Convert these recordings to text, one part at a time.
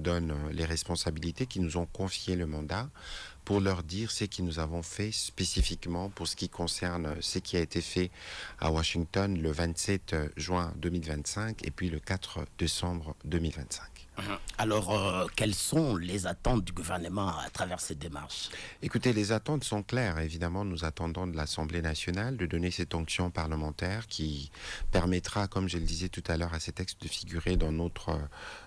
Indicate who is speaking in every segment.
Speaker 1: donne les responsabilités, qui nous ont confié le mandat, pour leur dire ce que nous avons fait spécifiquement pour ce qui concerne ce qui a été fait à Washington le 27 juin 2025 et puis le 4 décembre 2025.
Speaker 2: Alors, quelles sont les attentes du gouvernement à travers cette démarche?
Speaker 1: Écoutez, les attentes sont claires. Évidemment, nous attendons de l'Assemblée nationale de donner cette onction parlementaire qui permettra, comme je le disais tout à l'heure, à ces textes de figurer dans notre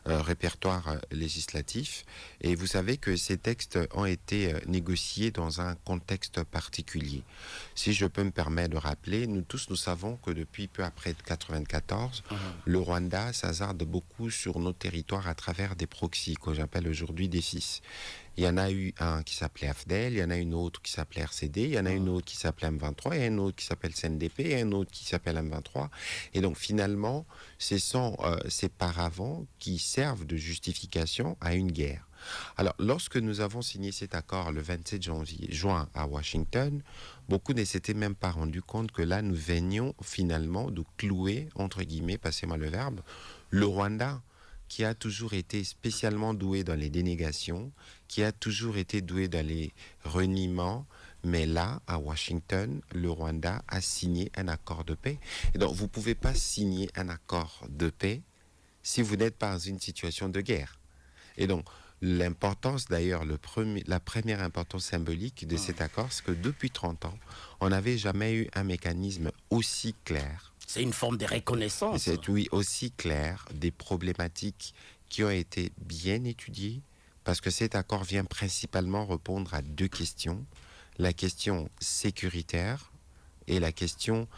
Speaker 1: répertoire législatif. Et vous savez que ces textes ont été négociés dans un contexte particulier. Si je peux me permettre de rappeler, nous tous, nous savons que depuis peu après 1994, le Rwanda s'hasarde beaucoup sur nos territoires à travers des proxys, que j'appelle aujourd'hui des FIS. Il y en a eu un qui s'appelait AFDEL, il y en a une autre qui s'appelait RCD, il y en a une autre qui s'appelait M23, il y a une autre qui s'appelle CNDP, il y a une autre qui s'appelle M23. Et donc finalement, ce sont ces paravents qui servent de justification à une guerre. Alors, lorsque nous avons signé cet accord le 27 juin à Washington, beaucoup ne s'étaient même pas rendu compte que là, nous venions finalement de clouer, entre guillemets, passez-moi le verbe, le Rwanda, qui a toujours été spécialement doué dans les dénégations, qui a toujours été doué dans les reniements, mais là, à Washington, le Rwanda a signé un accord de paix. Et donc, vous ne pouvez pas signer un accord de paix si vous n'êtes pas dans une situation de guerre. Et donc, l'importance d'ailleurs, la première importance symbolique de cet accord, c'est que depuis 30 ans, on n'avait jamais eu un mécanisme aussi clair.
Speaker 2: C'est une forme de reconnaissance.
Speaker 1: C'est, oui, aussi clair des problématiques qui ont été bien étudiées, parce que cet accord vient principalement répondre à deux questions. La question sécuritaire et la question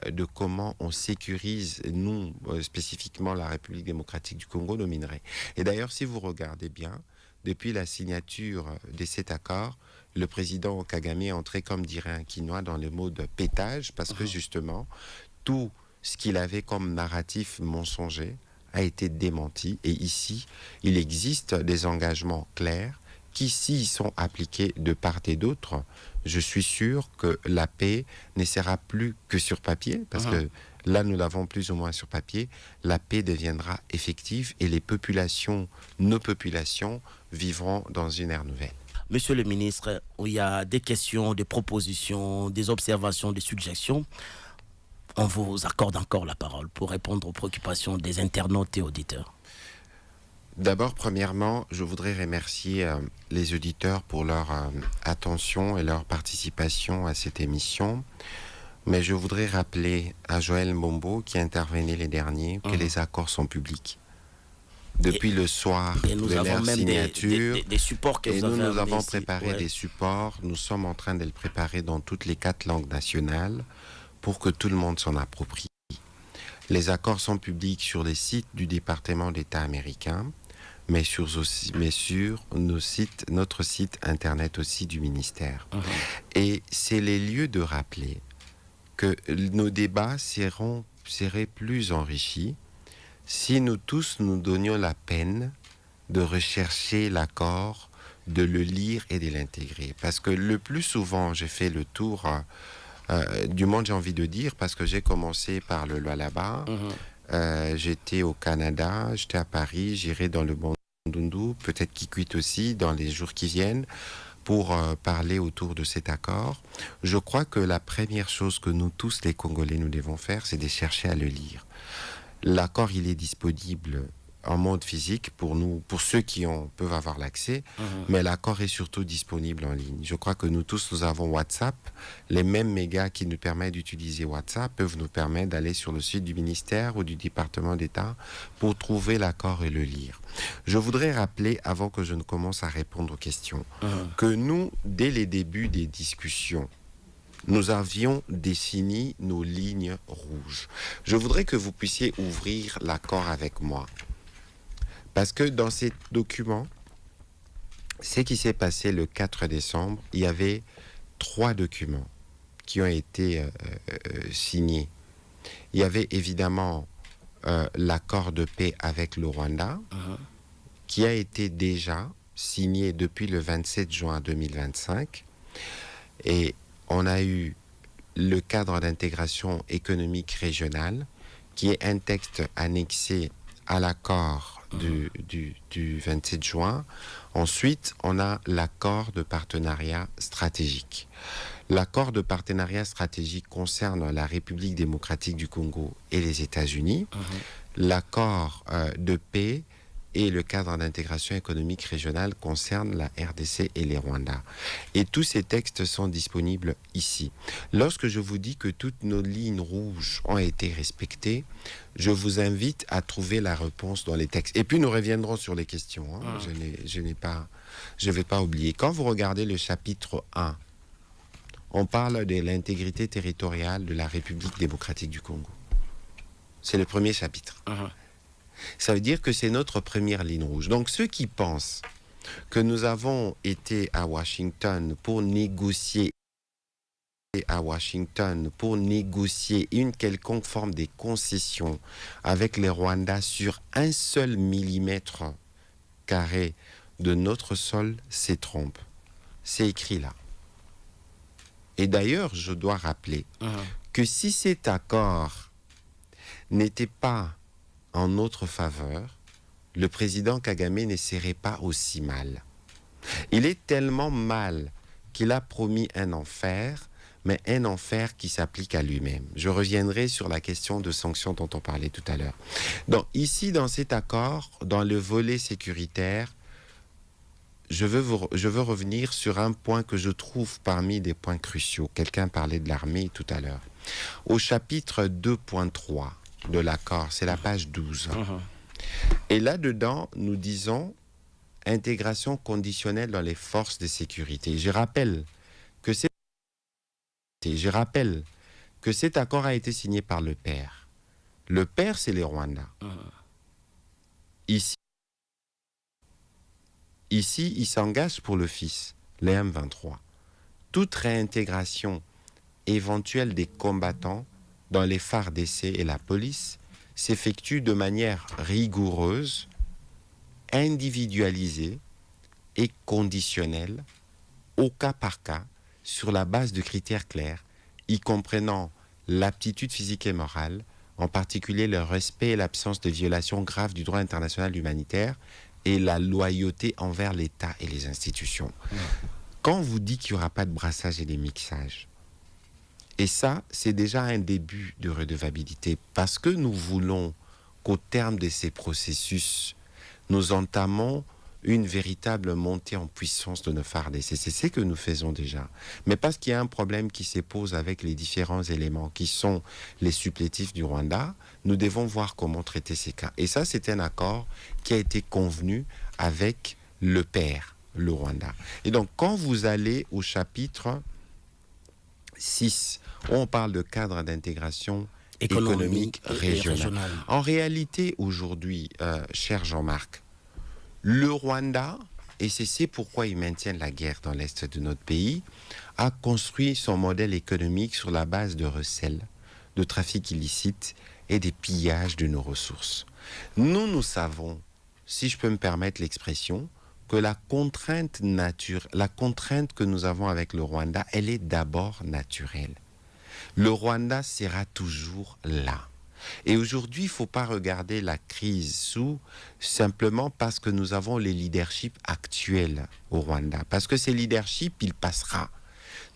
Speaker 1: de comment on sécurise, nous, spécifiquement la République démocratique du Congo, nos minerais. Et d'ailleurs, si vous regardez bien, depuis la signature de cet accord, le président Kagame est entré, comme dirait un Quinois, dans le mode pétage, parce que justement, tout ce qu'il avait comme narratif mensonger a été démenti. Et ici, il existe des engagements clairs qui, s'ils sont appliqués de part et d'autre, je suis sûr que la paix ne sera plus que sur papier, parce que là, nous l'avons plus ou moins sur papier, la paix deviendra effective et les populations, nos populations, vivront dans une ère nouvelle.
Speaker 2: Monsieur le ministre, il y a des questions, des propositions, des observations, des suggestions. On vous accorde encore la parole pour répondre aux préoccupations des internautes et auditeurs.
Speaker 1: D'abord, premièrement, je voudrais remercier les auditeurs pour leur attention et leur participation à cette émission. Mais je voudrais rappeler à Joël Mbombo, qui intervenait les derniers, que les accords sont publics. Depuis le soir de leur signature,
Speaker 2: des supports que
Speaker 1: et
Speaker 2: vous avez
Speaker 1: nous avons
Speaker 2: ici.
Speaker 1: préparé des supports. Nous sommes en train de le préparer dans toutes les 4 langues nationales pour que tout le monde s'en approprie. Les accords sont publics sur les sites du département d'État américain, mais sur notre site internet aussi du ministère. Et c'est les lieux de rappeler que nos débats seraient plus enrichis si nous tous nous donnions la peine de rechercher l'accord, de le lire et de l'intégrer. Parce que le plus souvent, j'ai fait le tour du monde, j'ai envie de dire, parce que j'ai commencé par le Lualaba, j'étais au Canada, j'étais à Paris, j'irai dans le Bandundu, peut-être Kikwit aussi, dans les jours qui viennent, pour parler autour de cet accord. Je crois que la première chose que nous tous, les Congolais, nous devons faire, c'est de chercher à le lire. L'accord, il est disponible en mode physique pour nous, pour ceux qui peuvent avoir l'accès, mais l'accord est surtout disponible en ligne. Je crois que nous tous, nous avons WhatsApp. Les mêmes mégas qui nous permettent d'utiliser WhatsApp peuvent nous permettre d'aller sur le site du ministère ou du département d'État pour trouver l'accord et le lire. Je voudrais rappeler, avant que je ne commence à répondre aux questions, que nous, dès les débuts des discussions, nous avions défini nos lignes rouges. Je voudrais que vous puissiez ouvrir l'accord avec moi. Parce que dans ces documents, ce qui s'est passé le 4 décembre, il y avait 3 documents qui ont été signés. Il y avait évidemment l'accord de paix avec le Rwanda, qui a été déjà signé depuis le 27 juin 2025. Et on a eu le cadre d'intégration économique régionale, qui est un texte annexé à l'accord du 27 juin. Ensuite, on a l'accord de partenariat stratégique. L'accord de partenariat stratégique concerne la République démocratique du Congo et les États-Unis. L'accord de paix et le cadre d'intégration économique régionale concerne la RDC et les Rwandais. Et tous ces textes sont disponibles ici. Lorsque je vous dis que toutes nos lignes rouges ont été respectées, je vous invite à trouver la réponse dans les textes. Et puis nous reviendrons sur les questions. Je ne vais pas oublier. Quand vous regardez le chapitre 1, on parle de l'intégrité territoriale de la République démocratique du Congo. C'est le premier chapitre. Ça veut dire que c'est notre première ligne rouge. Donc ceux qui pensent que nous avons été à Washington pour négocier une quelconque forme de concession avec les Rwandais sur un seul millimètre carré de notre sol, se trompent. C'est écrit là. Et d'ailleurs, je dois rappeler que si cet accord n'était pas en notre faveur, le président Kagame ne serait pas aussi mal. Il est tellement mal qu'il a promis un enfer, mais un enfer qui s'applique à lui-même. Je reviendrai sur la question de sanctions dont on parlait tout à l'heure. Donc ici, dans cet accord, dans le volet sécuritaire, je veux revenir sur un point que je trouve parmi des points cruciaux. Quelqu'un parlait de l'armée tout à l'heure. Au chapitre 2.3 de l'accord, c'est la page 12. Et là-dedans, nous disons intégration conditionnelle dans les forces de sécurité. Je rappelle que cet accord a été signé par le père. Le père, c'est les Rwandais. Ici, il s'engage pour le fils, les M23. Toute réintégration éventuelle des combattants dans les FARDC et la police s'effectue de manière rigoureuse, individualisée et conditionnelle, au cas par cas, sur la base de critères clairs, y comprenant l'aptitude physique et morale, en particulier le respect et l'absence de violation grave du droit international humanitaire et la loyauté envers l'État et les institutions. Quand on vous dit qu'il n'y aura pas de brassage et de mixage, et ça, c'est déjà un début de redevabilité, parce que nous voulons qu'au terme de ces processus, nous entamons une véritable montée en puissance de nos FARDC. C'est ce que nous faisons déjà. Mais parce qu'il y a un problème qui se pose avec les différents éléments qui sont les supplétifs du Rwanda, nous devons voir comment traiter ces cas. Et ça, c'est un accord qui a été convenu avec le père, le Rwanda. Et donc, quand vous allez au chapitre 6, où on parle de cadre d'intégration économique régionale. En réalité, aujourd'hui, cher Jean-Marc, le Rwanda, et c'est pourquoi ils maintiennent la guerre dans l'est de notre pays, a construit son modèle économique sur la base de recel, de trafic illicite et des pillages de nos ressources. Nous savons, si je peux me permettre l'expression, que la contrainte que nous avons avec le Rwanda, elle est d'abord naturelle. Le Rwanda sera toujours là. Et aujourd'hui, il ne faut pas regarder la crise simplement parce que nous avons les leaderships actuels au Rwanda. Parce que ces leaderships, il passera.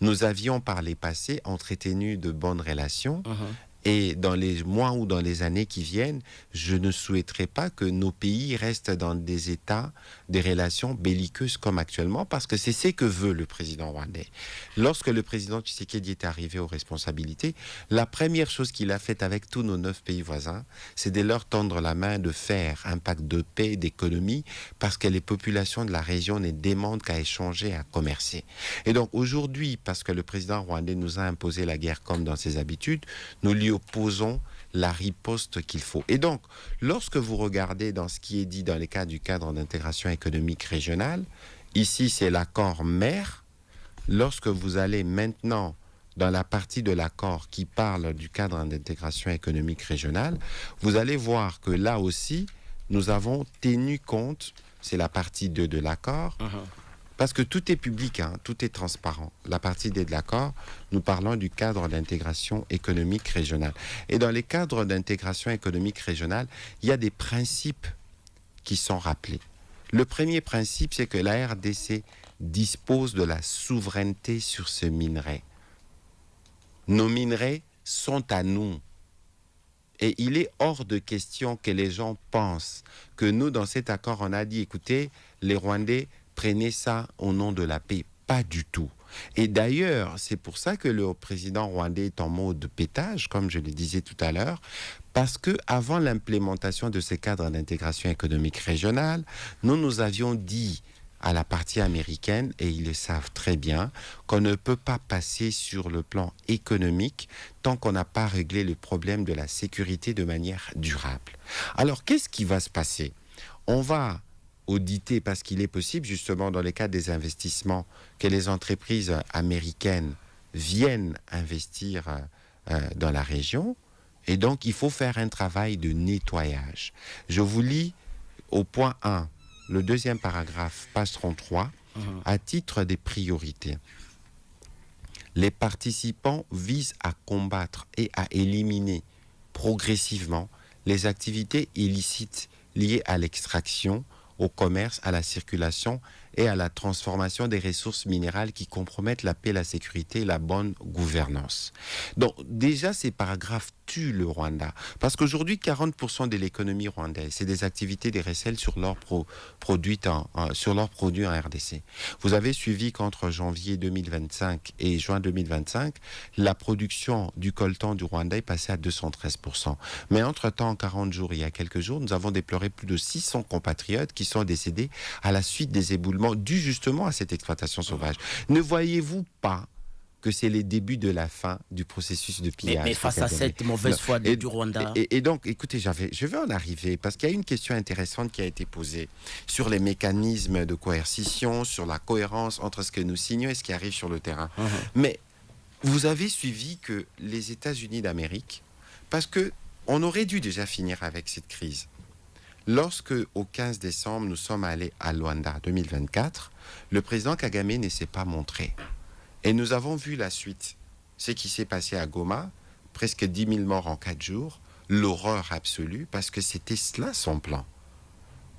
Speaker 1: Nous avions par les passés entretenu de bonnes relations. Et dans les mois ou dans les années qui viennent, je ne souhaiterais pas que nos pays restent dans des états, des relations belliqueuses comme actuellement, parce que c'est ce que veut le président rwandais. Lorsque le président Tshisekedi est arrivé aux responsabilités, la première chose qu'il a faite avec tous nos 9 pays voisins, c'est de leur tendre la main de faire un pacte de paix et d'économie, parce que les populations de la région ne demandent qu'à échanger, à commercer. Et donc aujourd'hui, parce que le président rwandais nous a imposé la guerre comme dans ses habitudes, nous lui opposons la riposte qu'il faut. Et donc, lorsque vous regardez dans ce qui est dit dans les cas du cadre d'intégration économique régionale, ici c'est l'accord mère. Lorsque vous allez maintenant dans la partie de l'accord qui parle du cadre d'intégration économique régionale, vous allez voir que là aussi, nous avons tenu compte, c'est la partie 2 de l'accord, parce que tout est public, tout est transparent. La partie D de l'accord, nous parlons du cadre d'intégration économique régionale. Et dans les cadres d'intégration économique régionale, il y a des principes qui sont rappelés. Le premier principe, c'est que la RDC dispose de la souveraineté sur ce minerai. Nos minerais sont à nous. Et il est hors de question que les gens pensent que nous, dans cet accord, on a dit, écoutez, les Rwandais, prenez ça au nom de la paix. Pas du tout. Et d'ailleurs, c'est pour ça que le président rwandais est en mode pétage, comme je le disais tout à l'heure, parce que avant l'implémentation de ces cadres d'intégration économique régionale, nous avions dit à la partie américaine, et ils le savent très bien, qu'on ne peut pas passer sur le plan économique tant qu'on n'a pas réglé le problème de la sécurité de manière durable. Alors, qu'est-ce qui va se passer? On va auditer, parce qu'il est possible, justement, dans les cas des investissements, que les entreprises américaines viennent investir dans la région. Et donc, il faut faire un travail de nettoyage. Je vous lis au point 1. Le deuxième paragraphe, page 33, à titre des priorités. Les participants visent à combattre et à éliminer progressivement les activités illicites liées à l'extraction, au commerce, à la circulation et à la transformation des ressources minérales qui compromettent la paix, la sécurité et la bonne gouvernance. Donc déjà, ces paragraphes tuent le Rwanda. Parce qu'aujourd'hui, 40% de l'économie rwandaise, c'est des activités des recels sur leurs produits en RDC. Vous avez suivi qu'entre janvier 2025 et juin 2025, la production du coltan du Rwanda est passée à 213%. Mais entre-temps, en 40 jours, il y a quelques jours, nous avons déploré plus de 600 compatriotes qui sont décédés à la suite des éboulements dus justement à cette exploitation sauvage. Ne voyez-vous pas que c'est les débuts de la fin du processus de pillage?
Speaker 2: Mais face à cette mauvaise foi du Rwanda...
Speaker 1: Et donc, écoutez, je vais en arriver, parce qu'il y a une question intéressante qui a été posée sur les mécanismes de coercition, sur la cohérence entre ce que nous signons et ce qui arrive sur le terrain. Mais vous avez suivi que les États-Unis d'Amérique, parce qu'on aurait dû déjà finir avec cette crise, lorsque, au 15 décembre, nous sommes allés à Luanda 2024, le président Kagame ne s'est pas montré. Et nous avons vu la suite. Ce qui s'est passé à Goma, presque 10 000 morts en 4 jours, l'horreur absolue, parce que c'était cela son plan.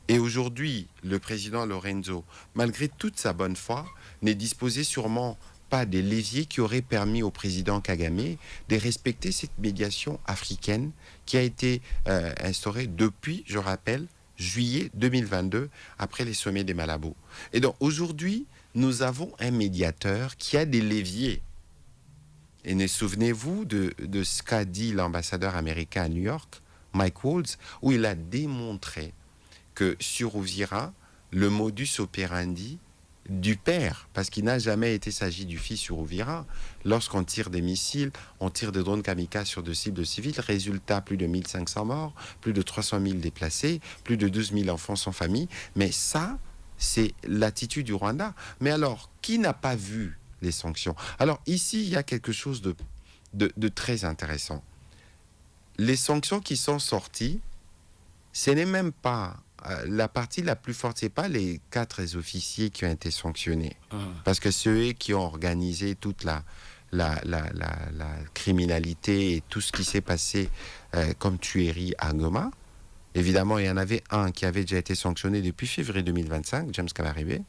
Speaker 1: Et aujourd'hui, le président Lorenzo, malgré toute sa bonne foi, n'est disposé sûrement pas des leviers qui auraient permis au président Kagame de respecter cette médiation africaine qui a été instaurée depuis, je rappelle, juillet 2022, après les sommets des Malabo. Et donc aujourd'hui, nous avons un médiateur qui a des leviers. Et ne souvenez-vous de ce qu'a dit l'ambassadeur américain à New York, Mike Waltz, où il a démontré que sur Uvira, le modus operandi du père, parce qu'il n'a jamais été s'agit du fils sur Uvira, lorsqu'on tire des missiles, on tire des drones kamikazes sur des cibles civiles, résultat, plus de 1500 morts, plus de 300 000 déplacés, plus de 12 000 enfants sans famille, mais ça, c'est l'attitude du Rwanda. Mais alors, qui n'a pas vu les sanctions? Alors ici, il y a quelque chose de très intéressant. Les sanctions qui sont sorties, ce n'est même pas la partie la plus forte, ce n'est pas les 4 officiers qui ont été sanctionnés. Parce que ceux qui ont organisé toute la criminalité et tout ce qui s'est passé comme tuerie à Goma, évidemment, il y en avait un qui avait déjà été sanctionné depuis février 2025, James Kabarebe.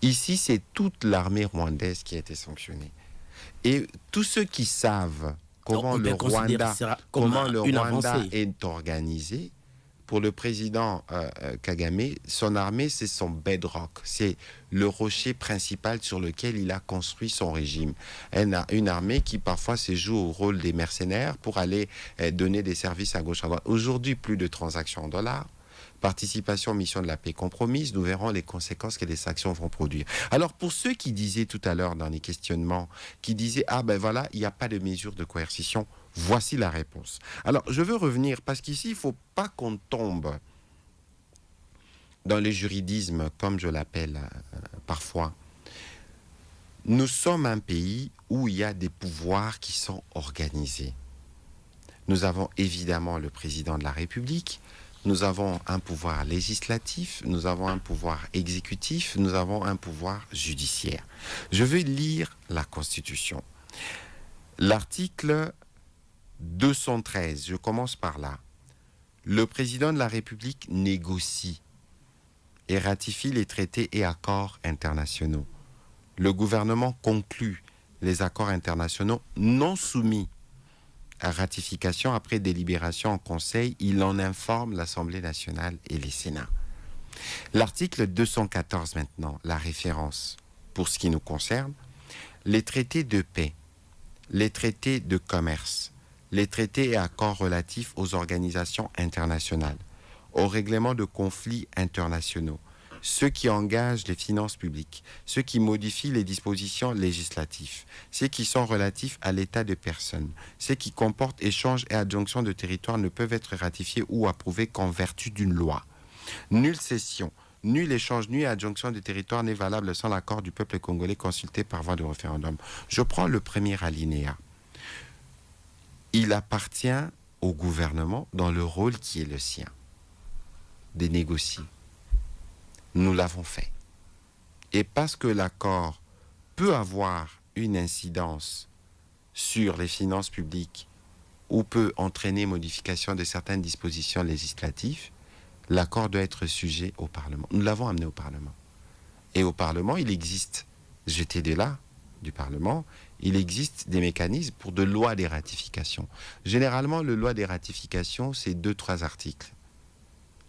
Speaker 1: Ici, c'est toute l'armée rwandaise qui a été sanctionnée. Et tous ceux qui savent comment le Rwanda est organisé, pour le président Kagame, son armée, c'est son bedrock. C'est le rocher principal sur lequel il a construit son régime. Une armée qui parfois se joue au rôle des mercenaires pour aller donner des services à gauche à droite. Aujourd'hui, plus de transactions en dollars. Participation aux missions de la paix compromise, nous verrons les conséquences que les sanctions vont produire. Alors, pour ceux qui disaient tout à l'heure dans les questionnements, qui disaient « Ah ben voilà, il n'y a pas de mesure de coercition », voici la réponse. Alors, je veux revenir, parce qu'ici, il ne faut pas qu'on tombe dans le juridisme, comme je l'appelle parfois. Nous sommes un pays où il y a des pouvoirs qui sont organisés. Nous avons évidemment le président de la République, nous avons un pouvoir législatif, nous avons un pouvoir exécutif, nous avons un pouvoir judiciaire. Je vais lire la Constitution. L'article 213, je commence par là. Le président de la République négocie et ratifie les traités et accords internationaux. Le gouvernement conclut les accords internationaux non soumis à ratification après délibération en Conseil. Il en informe l'Assemblée nationale et les Sénats. L'article 214 maintenant, la référence pour ce qui nous concerne, les traités de paix, les traités de commerce, les traités et accords relatifs aux organisations internationales, aux règlements de conflits internationaux, ceux qui engagent les finances publiques, ceux qui modifient les dispositions législatives, ceux qui sont relatifs à l'état de personne, ceux qui comportent échanges et adjonctions de territoire ne peuvent être ratifiés ou approuvés qu'en vertu d'une loi. Nulle cession, nul échange, nulle adjonction de territoire n'est valable sans l'accord du peuple congolais consulté par voie de référendum. Je prends le premier alinéa. Il appartient au gouvernement, dans le rôle qui est le sien, de négocier. Nous l'avons fait. Et parce que l'accord peut avoir une incidence sur les finances publiques ou peut entraîner modification de certaines dispositions législatives, l'accord doit être sujet au Parlement. Nous l'avons amené au Parlement. Et au Parlement, il existe, j'étais de là, du Parlement, il existe des mécanismes pour de lois des ratifications. Généralement, le loi des ratifications, c'est 2-3 articles.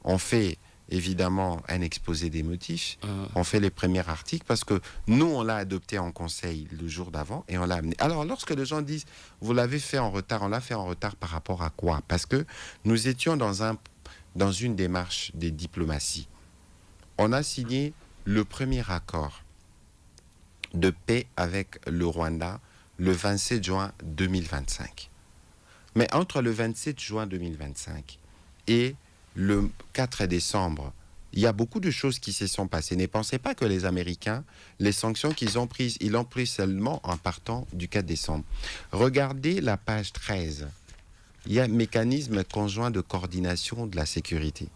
Speaker 1: On fait évidemment un exposé des motifs, on fait les premiers articles parce que nous, on l'a adopté en conseil le jour d'avant et on l'a amené. Alors, lorsque les gens disent, vous l'avez fait en retard, on l'a fait en retard par rapport à quoi? Parce que nous étions dans une démarche de diplomatie. On a signé le premier accord de paix avec le Rwanda le 27 juin 2025. Mais entre le 27 juin 2025 et le 4 décembre, il y a beaucoup de choses qui se sont passées. Ne pensez pas que les Américains, les sanctions qu'ils ont prises, ils l'ont pris seulement en partant du 4 décembre. Regardez la page 13. Il y a un mécanisme conjoint de coordination de la sécurité.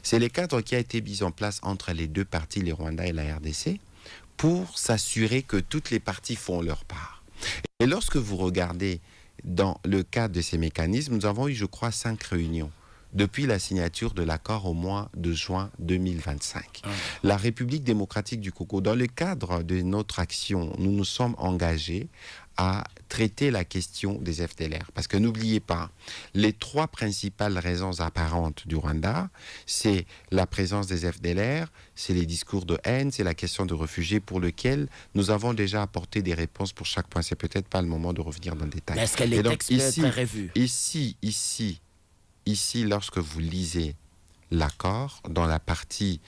Speaker 1: C'est le cadre qui a été mis en place entre les deux parties, les Rwandais et la RDC, pour s'assurer que toutes les parties font leur part. Et lorsque vous regardez dans le cadre de ces mécanismes, nous avons eu, je crois, 5 réunions depuis la signature de l'accord au mois de juin 2025. La République démocratique du Congo, dans le cadre de notre action, nous nous sommes engagés à traiter la question des FDLR. Parce que n'oubliez pas, les 3 principales raisons apparentes du Rwanda, c'est la présence des FDLR, c'est les discours de haine, c'est la question de réfugiés pour lequel nous avons déjà apporté des réponses pour chaque point. C'est peut-être pas le moment de revenir dans le détail.
Speaker 2: Mais est-ce que les textes peuvent être revus?
Speaker 1: Ici, lorsque vous lisez l'accord, dans la partie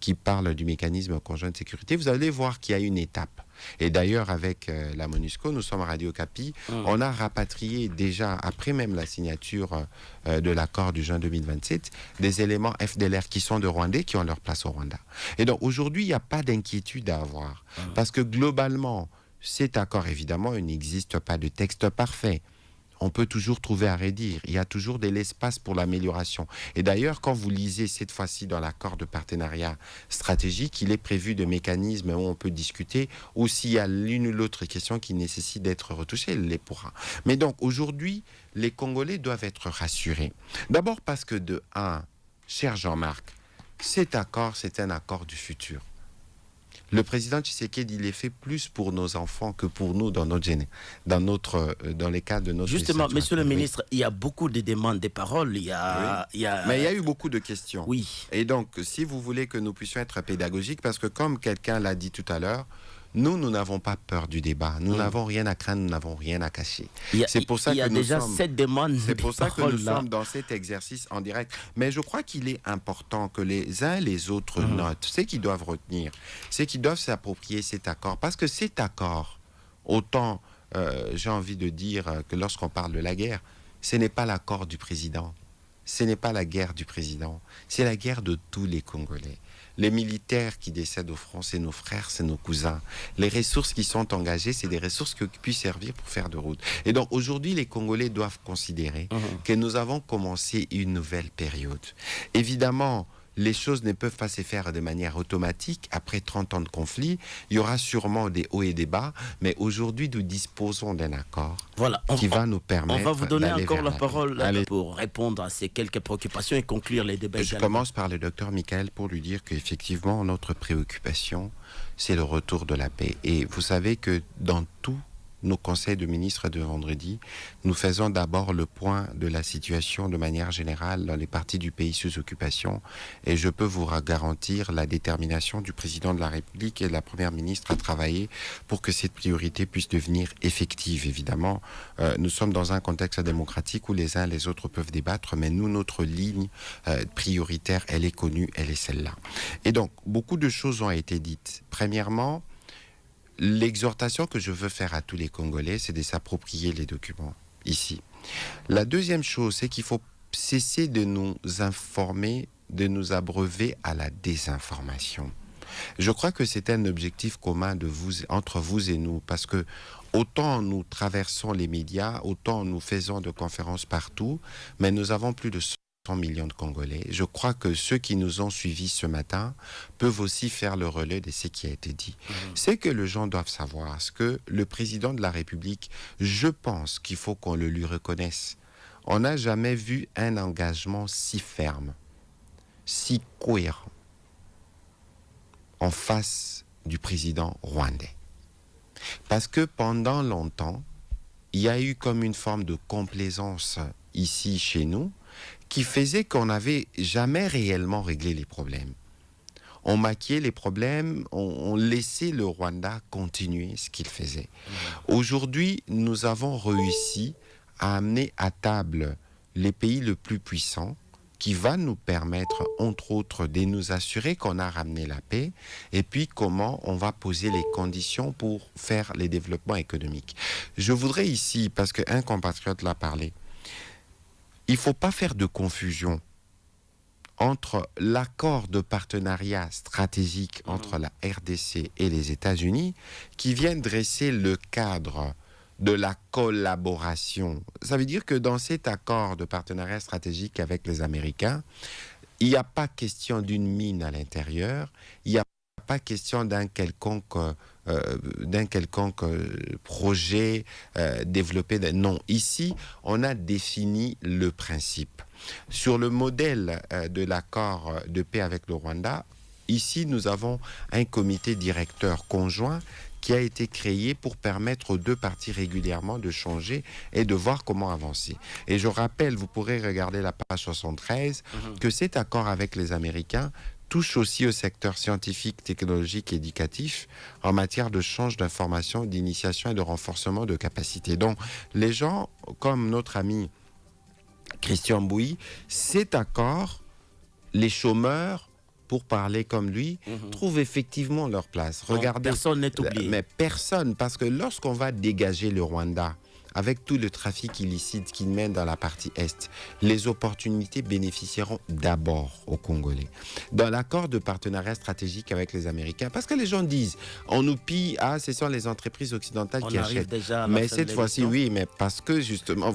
Speaker 1: qui parle du mécanisme conjoint de sécurité, vous allez voir qu'il y a une étape. Et d'ailleurs, avec la MONUSCO, nous sommes à Radio Okapi, on a rapatrié déjà, après même la signature de l'accord du juin 2027, des éléments FDLR qui sont de Rwandais, qui ont leur place au Rwanda. Et donc, aujourd'hui, il n'y a pas d'inquiétude à avoir. Parce que globalement, cet accord, évidemment, il n'existe pas de texte parfait. On peut toujours trouver à redire. Il y a toujours de l'espace pour l'amélioration. Et d'ailleurs, quand vous lisez cette fois-ci dans l'accord de partenariat stratégique, il est prévu de mécanismes où on peut discuter. Ou s'il y a l'une ou l'autre question qui nécessite d'être retouchée, elle les pourra. Mais donc, aujourd'hui, les Congolais doivent être rassurés. D'abord parce que de un, cher Jean-Marc, cet accord, c'est un accord du futur. Le président Tshisekedi, il est fait plus pour nos enfants que pour nous dans les cas de notre...
Speaker 2: Justement, monsieur le ministre, il y a beaucoup de demandes de paroles.
Speaker 1: Mais il y a eu beaucoup de questions.
Speaker 2: Oui.
Speaker 1: Et donc, si vous voulez que nous puissions être pédagogiques, parce que comme quelqu'un l'a dit tout à l'heure, nous n'avons pas peur du débat. Nous n'avons rien à craindre, nous n'avons rien à cacher.
Speaker 2: C'est pour ça que nous sommes... cette demande.
Speaker 1: C'est pour ça que nous sommes dans cet exercice en direct. Mais je crois qu'il est important que les uns et les autres notent. Ce qu'ils doivent retenir, c'est qu'ils doivent s'approprier cet accord. Parce que cet accord, autant j'ai envie de dire que lorsqu'on parle de la guerre, ce n'est pas l'accord du président. Ce n'est pas la guerre du président. C'est la guerre de tous les Congolais. Les militaires qui décèdent au front, c'est nos frères, c'est nos cousins. Les ressources qui sont engagées, c'est des ressources qui puissent servir pour faire de route. Et donc aujourd'hui, les Congolais doivent considérer que nous avons commencé une nouvelle période. Évidemment, les choses ne peuvent pas se faire de manière automatique. Après 30 ans de conflit, il y aura sûrement des hauts et des bas, mais aujourd'hui, nous disposons d'un accord qui va nous permettre.
Speaker 2: On va vous donner encore la
Speaker 1: paix.
Speaker 2: parole pour répondre à ces quelques préoccupations et conclure les débats.
Speaker 1: Je commence par le docteur Michael pour lui dire qu'effectivement, notre préoccupation, c'est le retour de la paix. Et vous savez que dans tous nos conseils de ministres de vendredi, nous faisons d'abord le point de la situation de manière générale dans les parties du pays sous occupation. Et je peux vous garantir la détermination du président de la République et de la première ministre à travailler pour que cette priorité puisse devenir effective. Évidemment, nous sommes dans un contexte démocratique où les uns et les autres peuvent débattre, mais nous, notre ligne prioritaire, elle est connue, elle est celle-là. Et donc, beaucoup de choses ont été dites. Premièrement, l'exhortation que je veux faire à tous les Congolais, c'est de s'approprier les documents ici. La deuxième chose, c'est qu'il faut cesser de nous informer, de nous abreuver à la désinformation. Je crois que c'est un objectif commun entre vous et nous, parce que autant nous traversons les médias, autant nous faisons de conférences partout, mais nous avons plus de 100 millions de Congolais. Je crois que ceux qui nous ont suivis ce matin peuvent aussi faire le relais de ce qui a été dit. C'est que les gens doivent savoir, ce que le président de la République, je pense qu'il faut qu'on le lui reconnaisse. On n'a jamais vu un engagement si ferme, si cohérent en face du président rwandais. Parce que pendant longtemps, il y a eu comme une forme de complaisance ici chez nous, qui faisait qu'on n'avait jamais réellement réglé les problèmes. On maquillait les problèmes, on laissait le Rwanda continuer ce qu'il faisait. Aujourd'hui, nous avons réussi à amener à table les pays les plus puissants qui va nous permettre, entre autres, de nous assurer qu'on a ramené la paix et puis comment on va poser les conditions pour faire les développements économiques. Je voudrais ici, parce qu'un compatriote l'a parlé, il ne faut pas faire de confusion entre l'accord de partenariat stratégique entre la RDC et les États-Unis qui vient dresser le cadre de la collaboration. Ça veut dire que dans cet accord de partenariat stratégique avec les Américains, il n'y a pas question d'une mine à l'intérieur, il n'y a pas question d'un quelconque projet développé. Non, ici, on a défini le principe. Sur le modèle de l'accord de paix avec le Rwanda, ici, nous avons un comité directeur conjoint qui a été créé pour permettre aux deux parties régulièrement de changer et de voir comment avancer. Et je rappelle, vous pourrez regarder la page 73, que cet accord avec les Américains touche aussi au secteur scientifique, technologique et éducatif en matière de change d'information, d'initiation et de renforcement de capacités. Donc, les gens, comme notre ami Christian Bouy, cet accord, les chômeurs, pour parler comme lui, trouvent effectivement leur place.
Speaker 2: Regardez, personne n'est oublié.
Speaker 1: Mais personne, parce que lorsqu'on va dégager le Rwanda, avec tout le trafic illicite qui mène dans la partie Est, les opportunités bénéficieront d'abord aux Congolais. Dans l'accord de partenariat stratégique avec les Américains, parce que les gens disent, on nous pille, ce sont les entreprises occidentales qui achètent. Mais cette fois-ci, oui, mais parce que justement,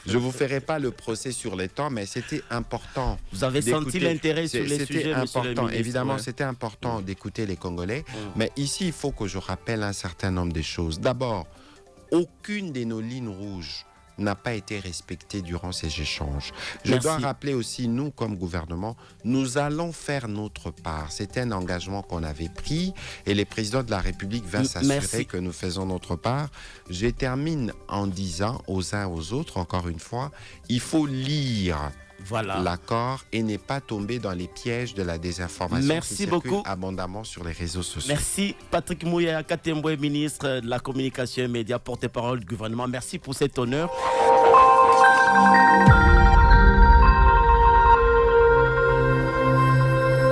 Speaker 1: je ne vous ferai pas le procès sur les temps, mais c'était important.
Speaker 2: Vous avez senti l'intérêt sur les sujets,
Speaker 1: important,
Speaker 2: monsieur le ministre,
Speaker 1: évidemment, c'était important d'écouter les Congolais. Mais ici, il faut que je rappelle un certain nombre de choses. D'abord, aucune de nos lignes rouges n'a pas été respectée durant ces échanges. Je dois rappeler aussi, nous, comme gouvernement, nous allons faire notre part. C'est un engagement qu'on avait pris et le président de la République va s'assurer que nous faisons notre part. Je termine en disant aux uns aux autres, encore une fois, il faut lire l'accord et n'est pas tomber dans les pièges de la désinformation qui circule abondamment sur les réseaux sociaux.
Speaker 2: Merci Patrick Mouya Katembwe, ministre de la Communication et Médias, porte-parole du gouvernement. Merci pour cet honneur.